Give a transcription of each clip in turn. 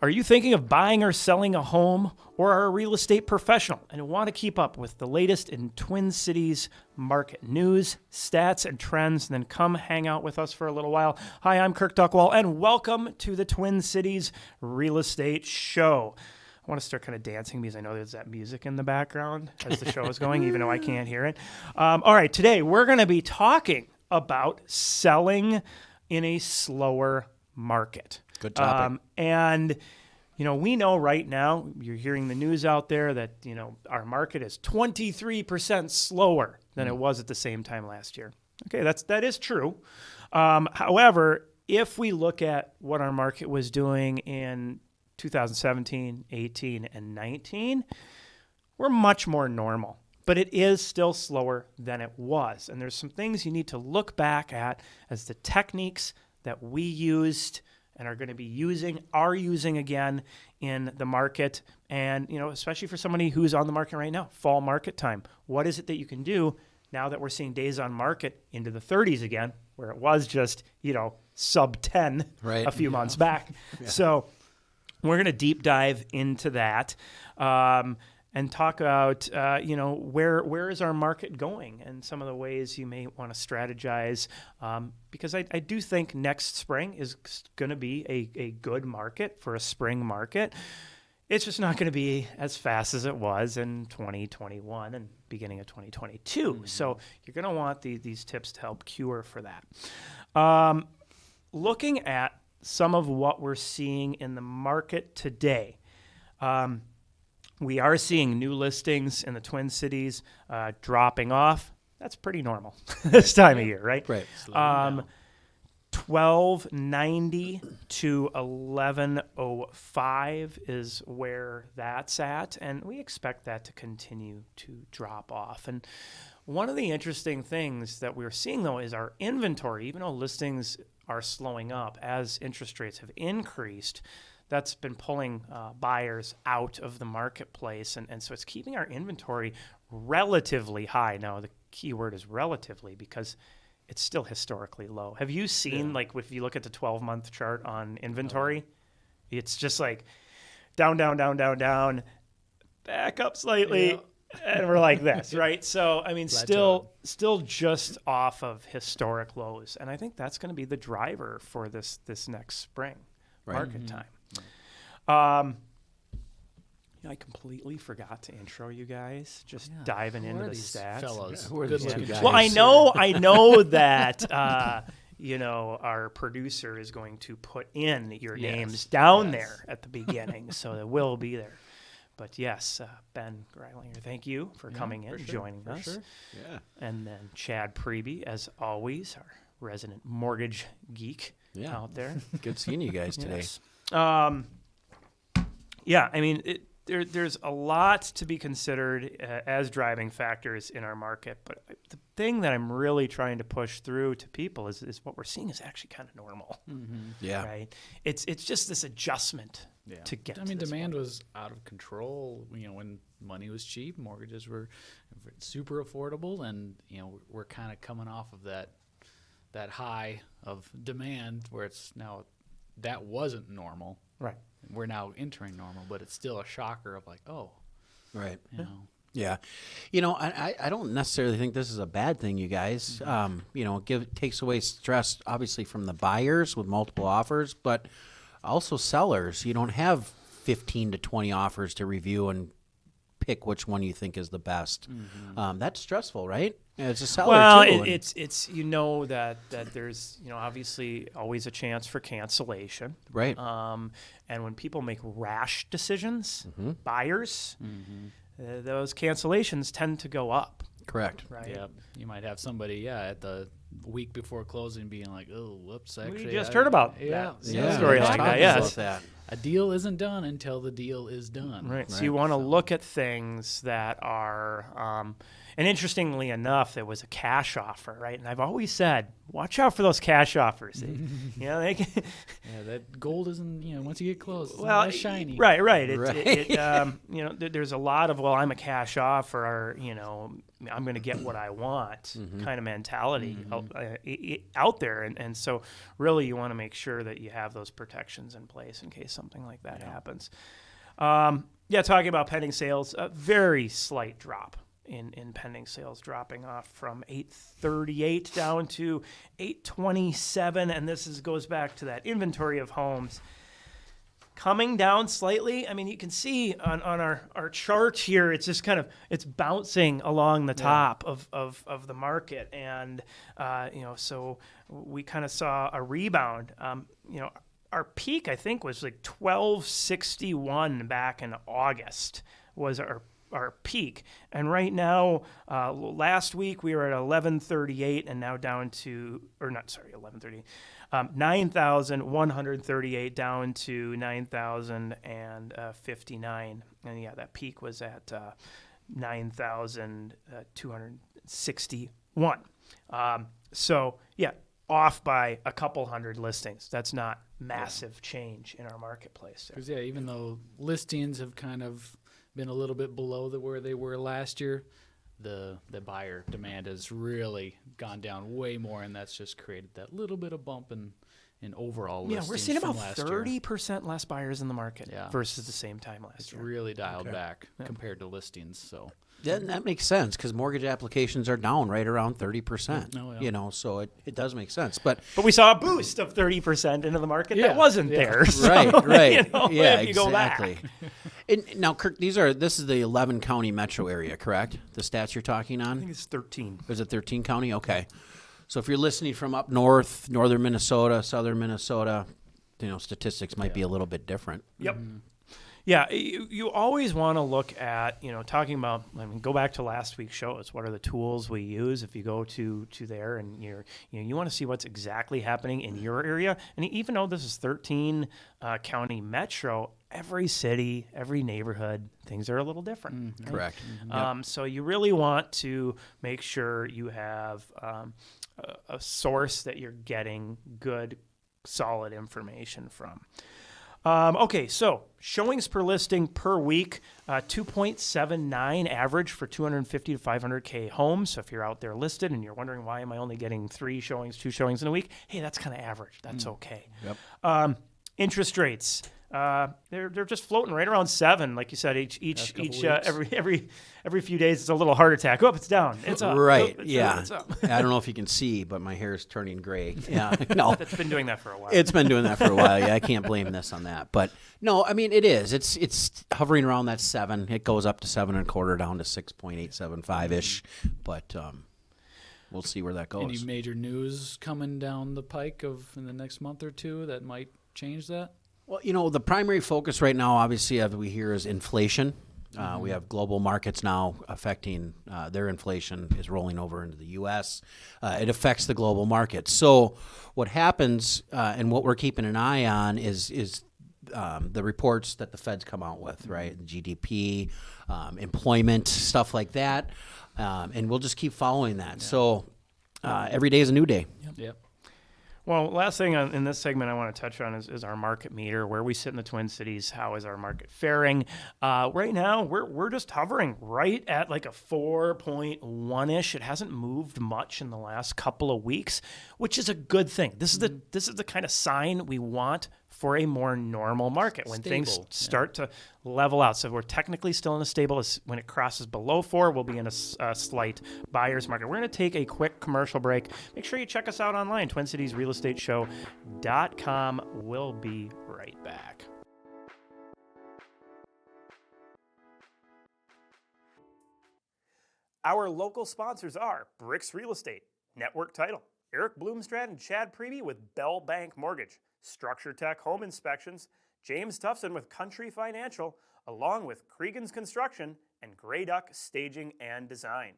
Are you thinking of buying or selling a home, or are a real estate professional and want to keep up with the latest in Twin Cities market news, stats, and trends? Then come hang out with us for a little while. Hi, I'm Kirk Duckwall, and welcome to the Twin Cities Real Estate Show. I want to start kind of dancing because I know there's that music in the background as the show is going, even though I can't hear it. All right, today we're going to be talking about selling in a slower market. Good topic. And, you know, we know right now, you're hearing the news out there that, you know, our market is 23% slower than it was at the same time last year. Okay, that is true. However, if we look at what our market was doing in 2017, 18, and 19, we're much more normal. But it is still slower than it was. And there's some things you need to look back at as the techniques that we used and are going to be using again in the market. And, you know, especially for somebody who's on the market right now, fall market time. What is it that you can do now that we're seeing days on market into the 30s again, where it was just, you know, sub 10 a few months back. Yeah. So we're going to deep dive into that. And talk about, you know, where is our market going and some of the ways you may want to strategize. Because I do think next spring is going to be a good market for a spring market. It's just not going to be as fast as it was in 2021 and beginning of 2022. Mm-hmm. So you're going to want these tips to help cure for that. Looking at some of what we're seeing in the market today, we are seeing new listings in the Twin Cities dropping off. That's pretty normal this time of year, right? Right. 1290 to 1105 is where that's at, and we expect that to continue to drop off. And one of the interesting things that we're seeing, though, is our inventory, even though listings are slowing up as interest rates have increased, that's been pulling buyers out of the marketplace. And so it's keeping our inventory relatively high. Now, the key word is relatively because it's still historically low. Have you seen, like, if you look at the 12-month chart on inventory, it's just like down, back up slightly, and we're like this, right? So, I mean, still just off of historic lows. And I think that's going to be the driver for this next spring market time. I completely forgot to intro you guys. Just diving into the stats. Fellows. Yeah. Well, I know that you know, our producer is going to put in your names down there at the beginning, so it will be there. But yes, Ben Greilanger, thank you for coming in and joining us. Sure. Yeah. And then Chad Priebe, as always, our resident mortgage geek out there. Good seeing you guys today. Yes. Yeah, I mean, there's a lot to be considered as driving factors in our market, but the thing that I'm really trying to push through to people is what we're seeing is actually kind of normal. Mm-hmm. Yeah, right. It's just this adjustment to get. I mean, demand was out of control. You know, when money was cheap, mortgages were super affordable, and you know, we're kind of coming off of that high of demand where it's now that wasn't normal. Right. We're now entering normal, but it's still a shocker of like, oh. Right. You know. Yeah. You know, I don't necessarily think this is a bad thing, you guys. Mm-hmm. You know, takes away stress, obviously, from the buyers with multiple offers, but also sellers. You don't have 15 to 20 offers to review and pick which one you think is the best. Mm-hmm. That's stressful, right? Yeah, it's a seller too. Well, it's you know that there's, you know, obviously always a chance for cancellation. Right. And when people make rash decisions, buyers, those cancellations tend to go up. Correct. Right. Yeah. You might have somebody, at the week before closing being like, oh, whoops, actually. We just heard about that story like that, yes. A deal isn't done until the deal is done. Right. So you want to look at things that are, And interestingly enough, there was a cash offer, right? And I've always said, watch out for those cash offers. They can, Yeah, that gold isn't, once you get close, it's well, not as shiny. Right. Right. There's a lot of, well, I'm a cash offer, or, I'm going to get what I want kind of mentality out there. And so really you want to make sure that you have those protections in place in case something like that happens. Talking about pending sales, a very slight drop in pending sales, dropping off from 838 down to 827. And this goes back to that inventory of homes coming down slightly. I mean, you can see on our chart here, it's just it's bouncing along the top of the market. And, so we kind of saw a rebound. Our peak, I think, was like 1261 back in August was our peak. And right now, last week we were at 1138 and now down to, 1138, 9,138 down to 9,059. And that peak was at 9,261. Off by a couple hundred listings. That's not massive change in our marketplace. Because even though listings have kind of been a little bit below where they were last year, the buyer demand has really gone down way more, and that's just created that little bit of bump in overall listings. Yeah, we're seeing about last 30% less buyers in the market versus the same time last year. It's really dialed back compared to listings. So that makes sense because mortgage applications are down right around 30%. Oh, yeah. So it does make sense. But we saw a boost of 30% into the market that wasn't there. So, right. Yeah, if you go back. And now, Kirk, this is the 11 county metro area, correct? The stats you're talking on? I think it's 13. Is it 13 county? Okay. So if you're listening from up north, northern Minnesota, southern Minnesota, statistics might be a little bit different. Yep. Mm-hmm. Yeah, you always want to look at, talking about, go back to last week's shows. What are the tools we use? If you go to there and you want to see what's exactly happening in your area. And even though this is 13 county metro, every city, every neighborhood, things are a little different. Right? Correct. So you really want to make sure you have a source that you're getting good, solid information from. So showings per listing per week, 2.79 average for 250 to 500K homes. So if you're out there listed and you're wondering why am I only getting 2 showings in a week, hey, that's kind of average. That's okay. Yep. Interest rates. They're just floating right around 7, like you said. Every few days it's a little heart attack. Oh, it's down. It's up. Right. It's up. I don't know if you can see, but my hair is turning gray. Yeah. No. It's been doing that for a while. It's been doing that for a while. Yeah, I can't blame this on that. But no, I mean it is. It's hovering around that 7. It goes up to 7.25 down to 6.875 ish. But we'll see where that goes. Any major news coming down the pike in the next month or two that might change that? Well, the primary focus right now, obviously, as we hear, is inflation. We have global markets now affecting their inflation is rolling over into the U.S. It affects the global market. So what happens and what we're keeping an eye on is the reports that the Feds come out with, right? GDP, employment, stuff like that. And we'll just keep following that. Yeah. So every day is a new day. Yep. Well, last thing in this segment I want to touch on is our market meter, where we sit in the Twin Cities. How is our market faring? Right now, we're just hovering right at like a 4.1-ish. It hasn't moved much in the last couple of weeks, which is a good thing. This is the kind of sign we want for a more normal market when things start to level out. So we're technically still in a stable. When it crosses below 4, we'll be in a slight buyer's market. We're going to take a quick commercial break. Make sure you check us out online, TwinCitiesRealEstateShow.com. We'll be right back. Our local sponsors are BRIX Real Estate, Network Title, Eric Bloomstrad and Chad Priebe with Bell Bank Mortgage, Structure Tech Home Inspections, James Tufson with Country Financial, along with Cregan's Construction and Grey Duck Staging and Design.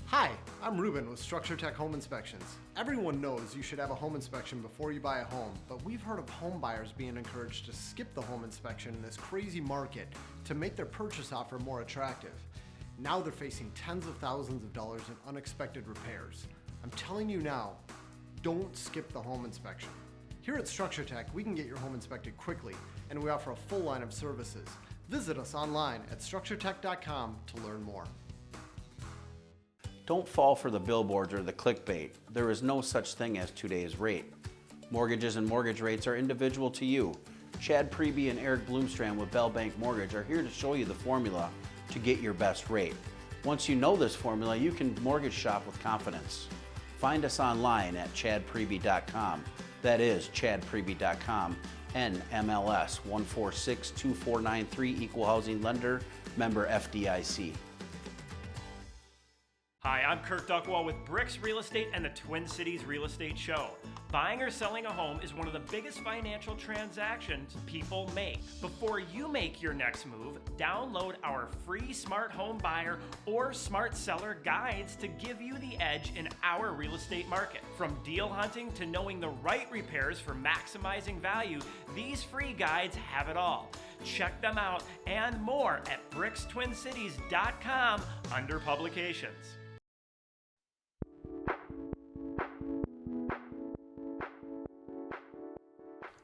Hi, I'm Ruben with Structure Tech Home Inspections. Everyone knows you should have a home inspection before you buy a home, but we've heard of home buyers being encouraged to skip the home inspection in this crazy market to make their purchase offer more attractive. Now they're facing tens of thousands of dollars in unexpected repairs. I'm telling you now, don't skip the home inspection. Here at Structure Tech, we can get your home inspected quickly, and we offer a full line of services. Visit us online at structuretech.com to learn more. Don't fall for the billboards or the clickbait. There is no such thing as today's rate. Mortgages and mortgage rates are individual to you. Chad Priebe and Eric Bloomstrand with Bell Bank Mortgage are here to show you the formula to get your best rate. Once you know this formula, you can mortgage shop with confidence. Find us online at chadpriebe.com. That is chadpriebe.com. NMLS 1462493, Equal Housing Lender, member FDIC. Hi, I'm Kirk Duckwall with BRIX Real Estate and the Twin Cities Real Estate Show. Buying or selling a home is one of the biggest financial transactions people make. Before you make your next move, download our free Smart Home Buyer or Smart Seller guides to give you the edge in our real estate market. From deal hunting to knowing the right repairs for maximizing value, these free guides have it all. Check them out and more at BRIXTwinCities.com under publications.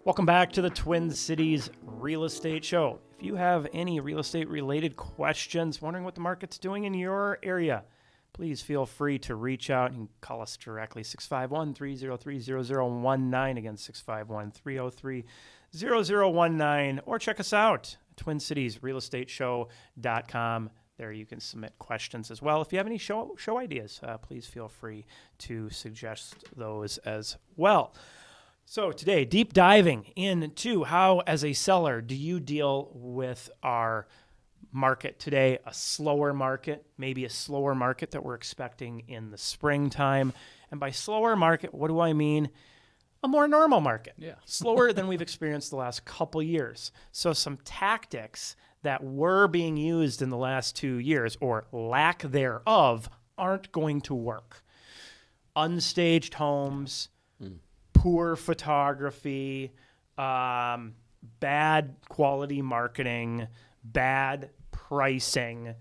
Welcome back to the Twin Cities Real Estate Show. If you have any real estate related questions, wondering what the market's doing in your area, please feel free to reach out and call us directly, 651-303-0019, again, 651-303-0019, or check us out at TwinCitiesRealEstateShow.com. There you can submit questions as well. If you have any show ideas, please feel free to suggest those as well. So today, deep diving into how, as a seller, do you deal with our market today, a slower market, maybe a slower market that we're expecting in the springtime. And by slower market, what do I mean? A more normal market. Yeah. Slower than we've experienced the last couple years. So some tactics that were being used in the last 2 years, or lack thereof, aren't going to work. Unstaged homes, poor photography, bad quality marketing, bad pricing.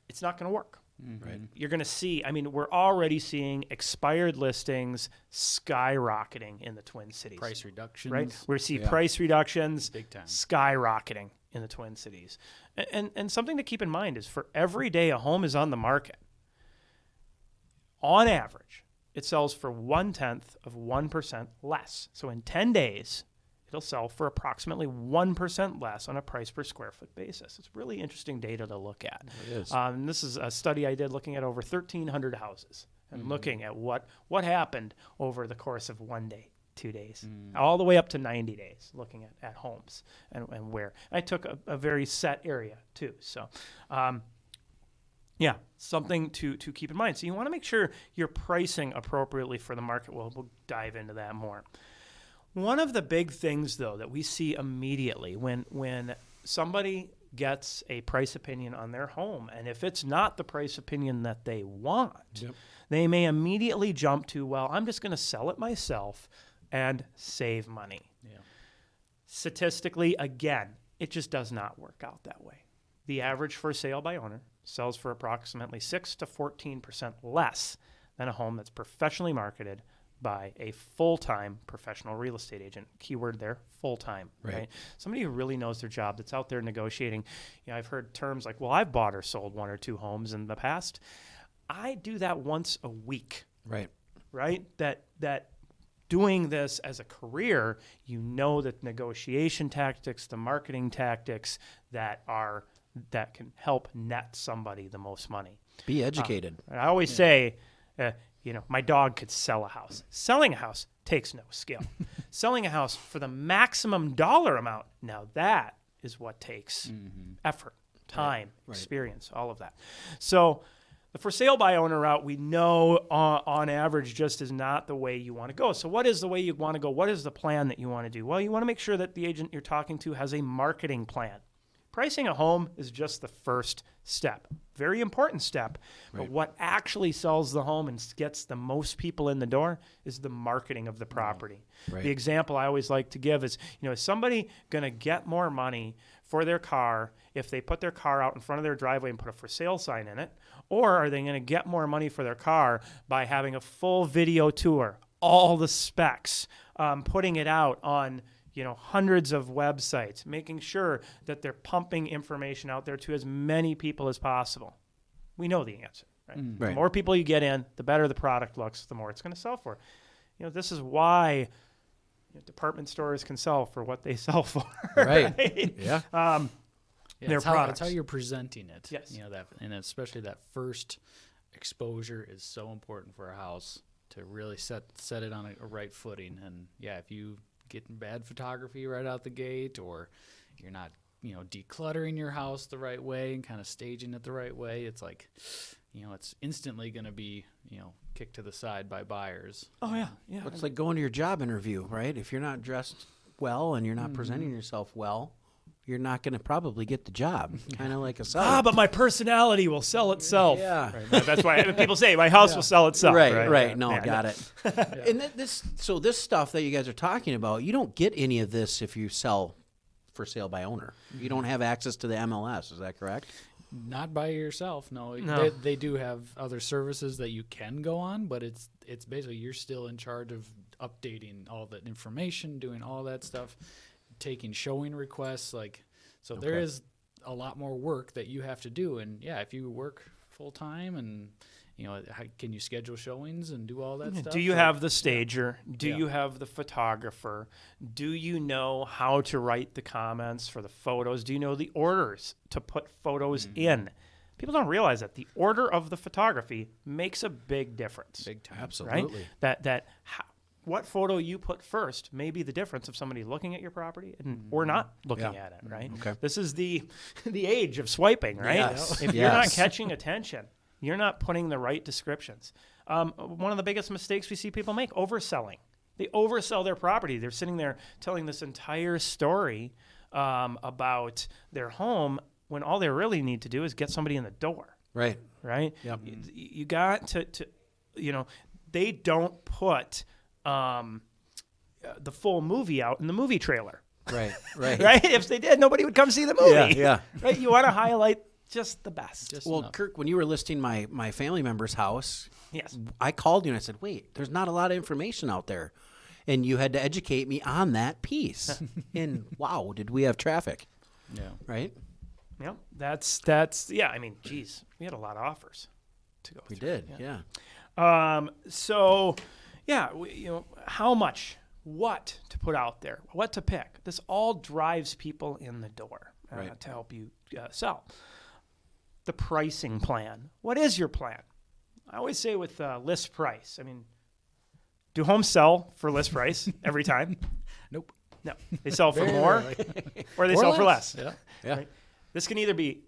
It's not going to work. Right. You're going to see, we're already seeing expired listings skyrocketing in the Twin Cities. Price reductions. Right? We're seeing price reductions Big time. skyrocketing in the Twin Cities. And something to keep in mind is for every day a home is on the market, on average, it sells for 0.1% less. So in 10 days, it'll sell for approximately 1% less on a price per square foot basis. It's really interesting data to look at. It is. And this is a study I did looking at over 1,300 houses and looking at what happened over the course of 1 day, 2 days, all the way up to 90 days, looking at homes and where. I took a very set area too. So, yeah, something to keep in mind. So you want to make sure you're pricing appropriately for the market. We'll dive into that more. One of the big things, though, that we see immediately when somebody gets a price opinion on their home, and if it's not the price opinion that they want, they may immediately jump to, well, I'm just going to sell it myself and save money. Yeah. Statistically, again, it just does not work out that way. The average for sale by owner sells for approximately 6 to 14% less than a home that's professionally marketed by a full-time professional real estate agent. Keyword there, full-time, right? Somebody who really knows their job, that's out there negotiating. I've heard terms like, well, I've bought or sold 1 or 2 homes in the past. I do that once a week. Right. That doing this as a career, you know that negotiation tactics, the marketing tactics that can help net somebody the most money. Be educated. I always say, my dog could sell a house. Selling a house takes no skill. Selling a house for the maximum dollar amount, now that is what takes effort, time, experience, all of that. So the for sale by owner route, we know on average just is not the way you want to go. So what is the way you want to go? What is the plan that you want to do? Well, you want to make sure that the agent you're talking to has a marketing plan. Pricing a home is just the first step. Very important step. But what actually sells the home and gets the most people in the door is the marketing of the property. Right. The example I always like to give is, is somebody going to get more money for their car if they put their car out in front of their driveway and put a for sale sign in it? Or are they going to get more money for their car by having a full video tour, all the specs, putting it out on hundreds of websites, making sure that they're pumping information out there to as many people as possible? We know the answer, right? Right. The more people you get in, the better the product looks, the more it's going to sell for. This is why department stores can sell for what they sell for. Right. Right? Yeah. Their products. It's how you're presenting it. Yes. And especially that first exposure is so important for a house to really set it on a right footing. And if you get bad photography right out the gate, or you're not, decluttering your house the right way and kind of staging it the right way, it's like, it's instantly going to be, kicked to the side by buyers. Oh, yeah. Yeah. It's like going to your job interview, right? If you're not dressed well and you're not presenting yourself well, you're not going to probably get the job. Kind of like a seller. But my personality will sell itself. Yeah. Right? That's why people say my house will sell itself. Right. No, Yeah, got it. And this stuff that you guys are talking about, you don't get any of this if you sell for sale by owner. You don't have access to the MLS. Is that correct? Not by yourself, no. No. They do have other services that you can go on, but it's basically you're still in charge of updating all that information, doing all that stuff, taking showing requests. There is a lot more work that you have to do. And if you work full time and can you schedule showings and do all that stuff? Do you have the stager? Do you have the photographer? Do you know how to write the comments for the photos? Do you know the orders to put photos in? People don't realize that the order of the photography makes a big difference. Big time. Absolutely. Right? What photo you put first may be the difference of somebody looking at your property or not looking at it, right? Okay. This is the age of swiping, right? Yes. If you're not catching attention, you're not putting the right descriptions. One of the biggest mistakes we see people make, overselling. They oversell their property. They're sitting there telling this entire story about their home when all they really need to do is get somebody in the door. Right. Right? Yep. You got to they don't put the full movie out in the movie trailer. Right. Right. Right? If they did, nobody would come see the movie. Yeah. Right? You want to highlight just the best. Just Well, enough. Kirk, when you were listing my family member's house, Yes. I called you and I said, wait, there's not a lot of information out there. And you had to educate me on that piece. And wow, did we have traffic, Yeah. right? Yeah. That's I mean, geez, we had a lot of offers to go We through. did, yeah. So, how much, what to put out there, what to pick. This all drives people in the door Right. to help you sell. The pricing plan. What is your plan? I always say with list price. I mean, do homes sell for list price every time? Nope. No. They sell for more or they sell for less. Yeah. Yeah. Right? This can either be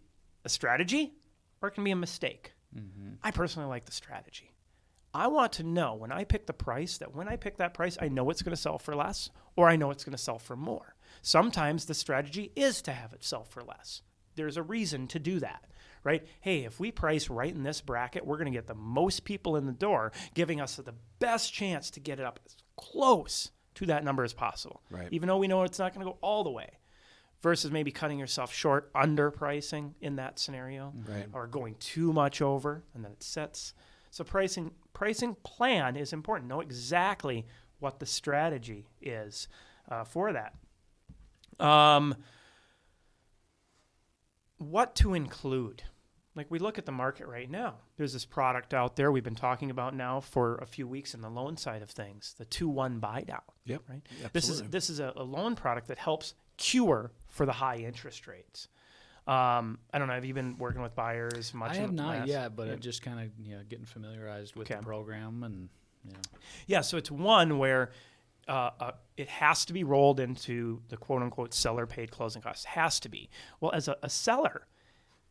a strategy or it can be a mistake. I personally like the strategy. I want to know when I pick the price that when I pick that price, I know it's going to sell for less or I know it's going to sell for more. Sometimes the strategy is to have it sell for less. There's a reason to do that, right? Hey, if we price right in this bracket, we're going to get the most people in the door, giving us the best chance to get it up as close to that number as possible. Right. Even though we know it's not going to go all the way. Versus maybe cutting yourself short, underpricing in that scenario, Right. or going too much over, and then it sets. So pricing plan is important. Know exactly what the strategy is for that. What to include? Like we look at the market right now. There's this product out there we've been talking about now for a few weeks in the loan side of things, the 2-1 buy down. Yep. Right. Absolutely. This is a loan product that helps cure for the high interest rates. I don't know. Have you been working with buyers much? I in have the not past? yet, but just kind of getting familiarized with Okay. the program and Yeah. So it's one where it has to be rolled into the quote unquote seller paid closing costs. Has to be. Well, as a seller,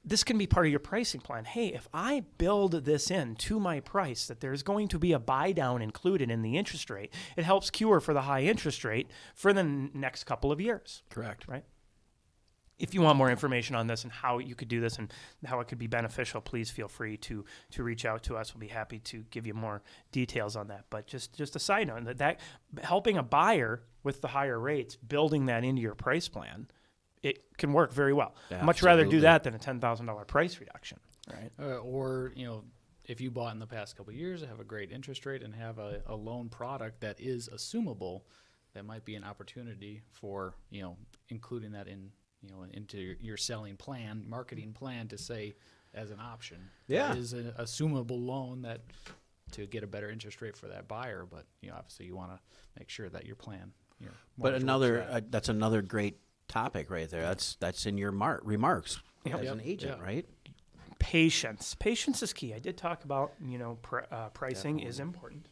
this can be part of your pricing plan. Hey, if I build this in to my price that there's going to be a buy down included in the interest rate, it helps cure for the high interest rate for the next couple of years. Correct. Right? if you want more information on this and how you could do this and how it could be beneficial, please feel free to reach out to us. We'll be happy to give you more details on that. But just a side note, that helping a buyer with the higher rates, building that into your price plan, it can work very well. Yeah, Much rather absolutely. do that than a $10,000 price reduction, right? Or, if you bought in the past couple of years, have a great interest rate and have a loan product that is assumable, that might be an opportunity for, including that into your selling plan, marketing plan, to say as an option. Yeah. That is an assumable loan that to get a better interest rate for that buyer. But, obviously you want to make sure that your plan, But mortgage another works out. that's another great topic right there. That's in your remarks as an agent, yeah. right? Patience is key. I did talk about, pricing is important.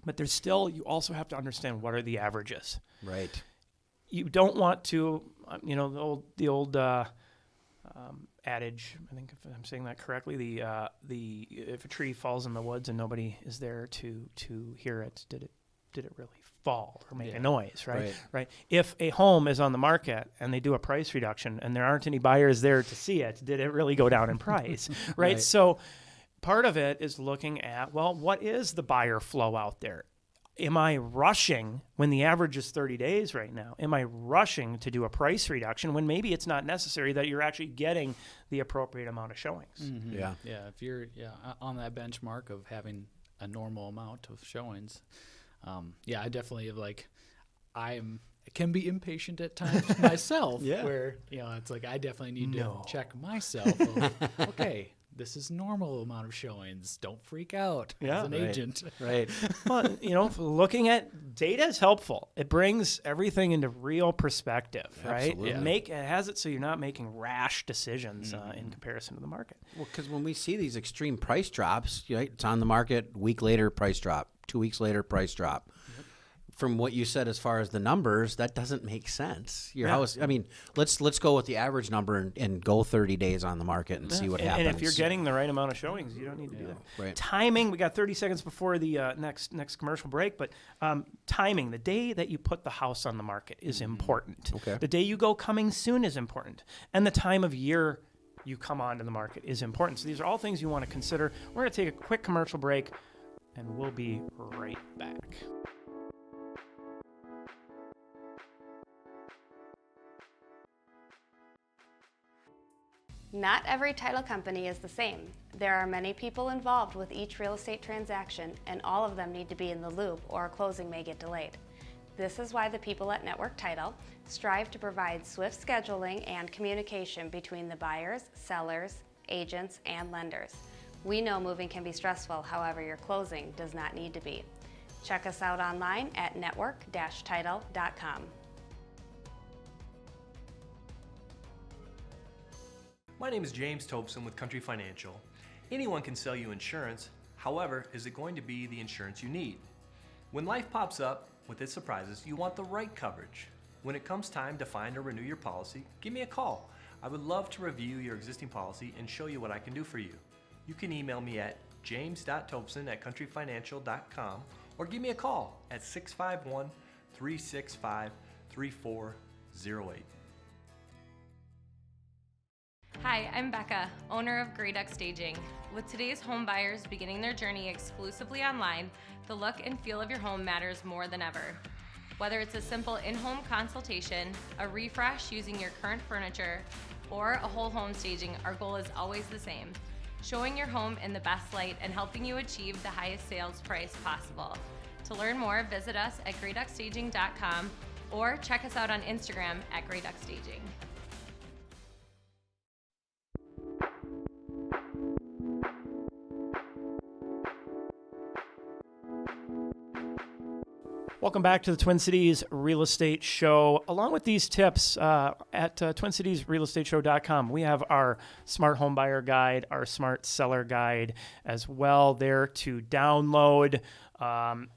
But you also have to understand what are the averages. Right. You don't want to, the old adage. I think if I'm saying that correctly, if a tree falls in the woods and nobody is there to hear it, did it really fall or make a noise? Right. If a home is on the market and they do a price reduction and there aren't any buyers there to see it, did it really go down in price? Right. So part of it is looking at, what is the buyer flow out there? Am I rushing when the average is 30 days right now? Am I rushing to do a price reduction when maybe it's not necessary, that you're actually getting the appropriate amount of showings? Mm-hmm. Yeah. Yeah. If you're on that benchmark of having a normal amount of showings, I definitely can be impatient at times myself. Yeah. Where it's like I definitely need to check myself. Of, okay, this is normal amount of showings. Don't freak out as an agent. Right. Well, looking at data is helpful. It brings everything into real perspective, right? Absolutely. It has it so you're not making rash decisions in comparison to the market. Well, because when we see these extreme price drops, right, it's on the market, a week later, price drop, 2 weeks later, price drop. From what you said as far as the numbers, that doesn't make sense. Your house, let's go with the average number and go 30 days on the market and see what happens. And if you're getting the right amount of showings, you don't need to do that. Right. Timing, we got 30 seconds before the next commercial break, but timing, the day that you put the house on the market is important. Okay. The day you go coming soon is important. And the time of year you come onto the market is important. So these are all things you want to consider. We're going to take a quick commercial break, and we'll be right back. Not every title company is the same. There are many people involved with each real estate transaction, and all of them need to be in the loop or a closing may get delayed. This is why the people at Network Title strive to provide swift scheduling and communication between the buyers, sellers, agents, and lenders. We know moving can be stressful, however, your closing does not need to be. Check us out online at network-title.com. My name is James Tobson with Country Financial. Anyone can sell you insurance. However, is it going to be the insurance you need? When life pops up with its surprises, you want the right coverage. When it comes time to find or renew your policy, give me a call. I would love to review your existing policy and show you what I can do for you. You can email me at james.tobson@countryfinancial.com or give me a call at 651-365-3408. Hi, I'm Becca, owner of Grey Duck Staging. With today's home buyers beginning their journey exclusively online, the look and feel of your home matters more than ever. Whether it's a simple in-home consultation, a refresh using your current furniture, or a whole home staging, our goal is always the same: showing your home in the best light and helping you achieve the highest sales price possible. To learn more, visit us at greyduckstaging.com or check us out on Instagram at greyduckstaging. Welcome back to the Twin Cities Real Estate Show. Along with these tips at TwinCitiesRealEstateShow.com, we have our Smart Home Buyer Guide, our Smart Seller Guide as well there to download. And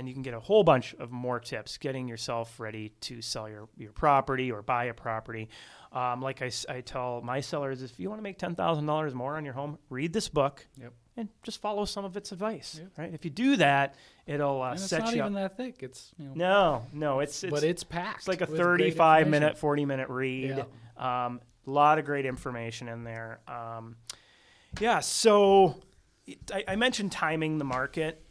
you can get a whole bunch of more tips getting yourself ready to sell your property or buy a property. Like I tell my sellers, if you want to make $10,000 more on your home, read this book. Yep. and just follow some of its advice, right? If you do that, it'll And it's set not you even up. that thick. It's No, it's but it's packed. it's like a with great 35-minute, information. 40-minute read. Yeah. A lot of great information in there. So I mentioned timing the market.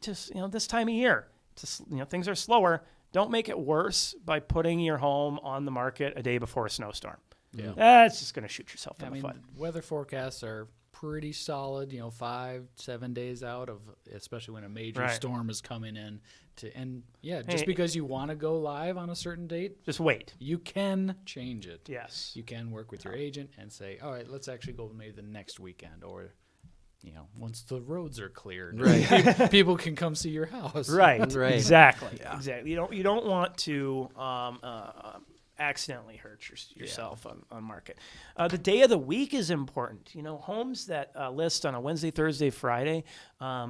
Just this time of year, just things are slower. Don't make it worse by putting your home on the market a day before a snowstorm. Yeah. That's just going to shoot yourself in I the mean, foot. weather forecasts are pretty solid, 5-7 days out of, especially when a major Right. storm is coming in just because you want to go live on a certain date, Just wait. you can change it. Yes. You can work with your agent and say, all right, let's actually go maybe the next weekend, or once the roads are cleared, Right. people can come see your house. Right. Right. Exactly. Yeah. Exactly. You don't want to accidentally hurt yourself on market. The day of the week is important. Homes that list on a Wednesday, Thursday, Friday,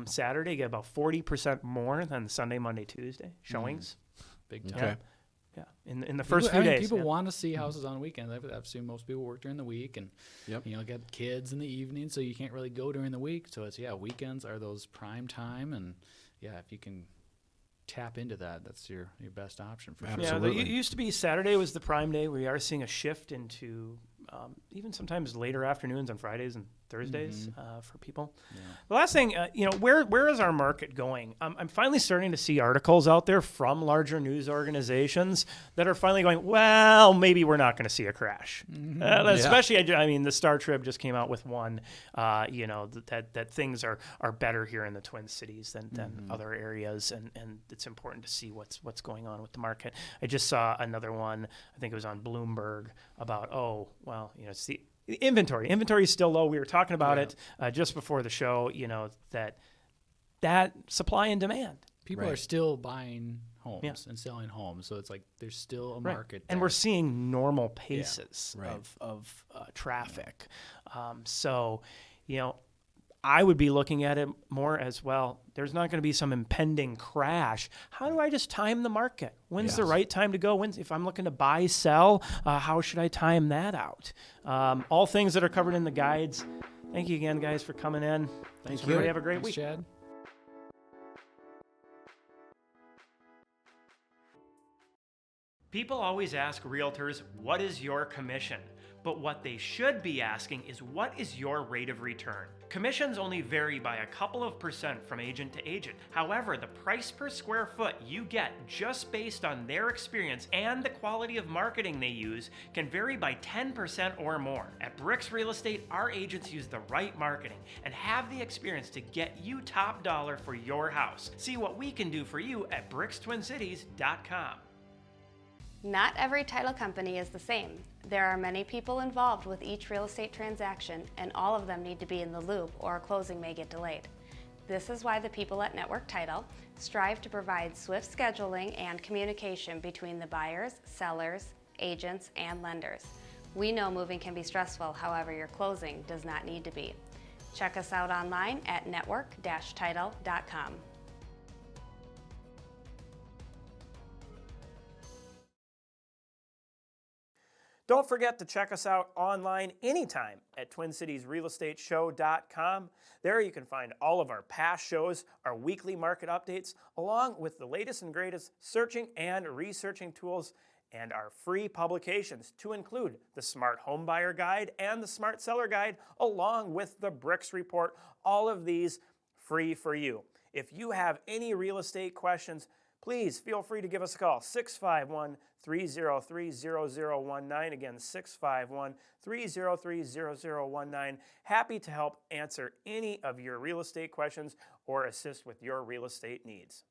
Saturday get about 40% more than Sunday, Monday, Tuesday showings. Big time. Okay. Yeah. In the first few days. People yeah. want to see houses on weekends. I've seen most people work during the week, and Yep. got kids in the evening, so you can't really go during the week. So it's weekends are those prime time, and if you can tap into that, that's your best option for sure. Yeah, Absolutely. it used to be Saturday was the prime day. We are seeing a shift into even sometimes later afternoons on Fridays and Thursdays for people. Yeah. The last thing, where is our market going? I'm finally starting to see articles out there from larger news organizations that are finally going, well, maybe we're not going to see a crash. Especially, I mean, the Star Trib just came out with one, that things are better here in the Twin Cities than other areas, and it's important to see what's going on with the market. I just saw another one, I think it was on Bloomberg, about, it's the inventory. Inventory is still low. We were talking about it just before the show, that supply and demand. People Right. are still buying homes and selling homes, so it's like there's still a market there. And we're seeing normal paces Right. of traffic. I would be looking at it more as well. There's not going to be some impending crash. How do I just time the market? When's the right time to go? If I'm looking to buy, sell, how should I time that out? All things that are covered in the guides. Thank you again, guys, for coming in. Thank Everybody you. have a great Thanks, week. Chad. People always ask realtors, what is your commission? But what they should be asking is, what is your rate of return? Commissions only vary by a couple of % from agent to agent. However, the price per square foot you get just based on their experience and the quality of marketing they use can vary by 10% or more. At BRIX Real Estate, our agents use the right marketing and have the experience to get you top dollar for your house. See what we can do for you at BRIXTwinCities.com. Not every title company is the same. There are many people involved with each real estate transaction, and all of them need to be in the loop or a closing may get delayed. This is why the people at Network Title strive to provide swift scheduling and communication between the buyers, sellers, agents, and lenders. We know moving can be stressful, however, your closing does not need to be. Check us out online at network-title.com. Don't forget to check us out online anytime at TwinCitiesRealEstateShow.com. There you can find all of our past shows, our weekly market updates, along with the latest and greatest searching and researching tools, and our free publications to include the Smart Home Buyer Guide and the Smart Seller Guide, along with the BRIX Report. All of these free for you. If you have any real estate questions, please feel free to give us a call, 651-303-0019. Again, 651-303-0019. Happy to help answer any of your real estate questions or assist with your real estate needs.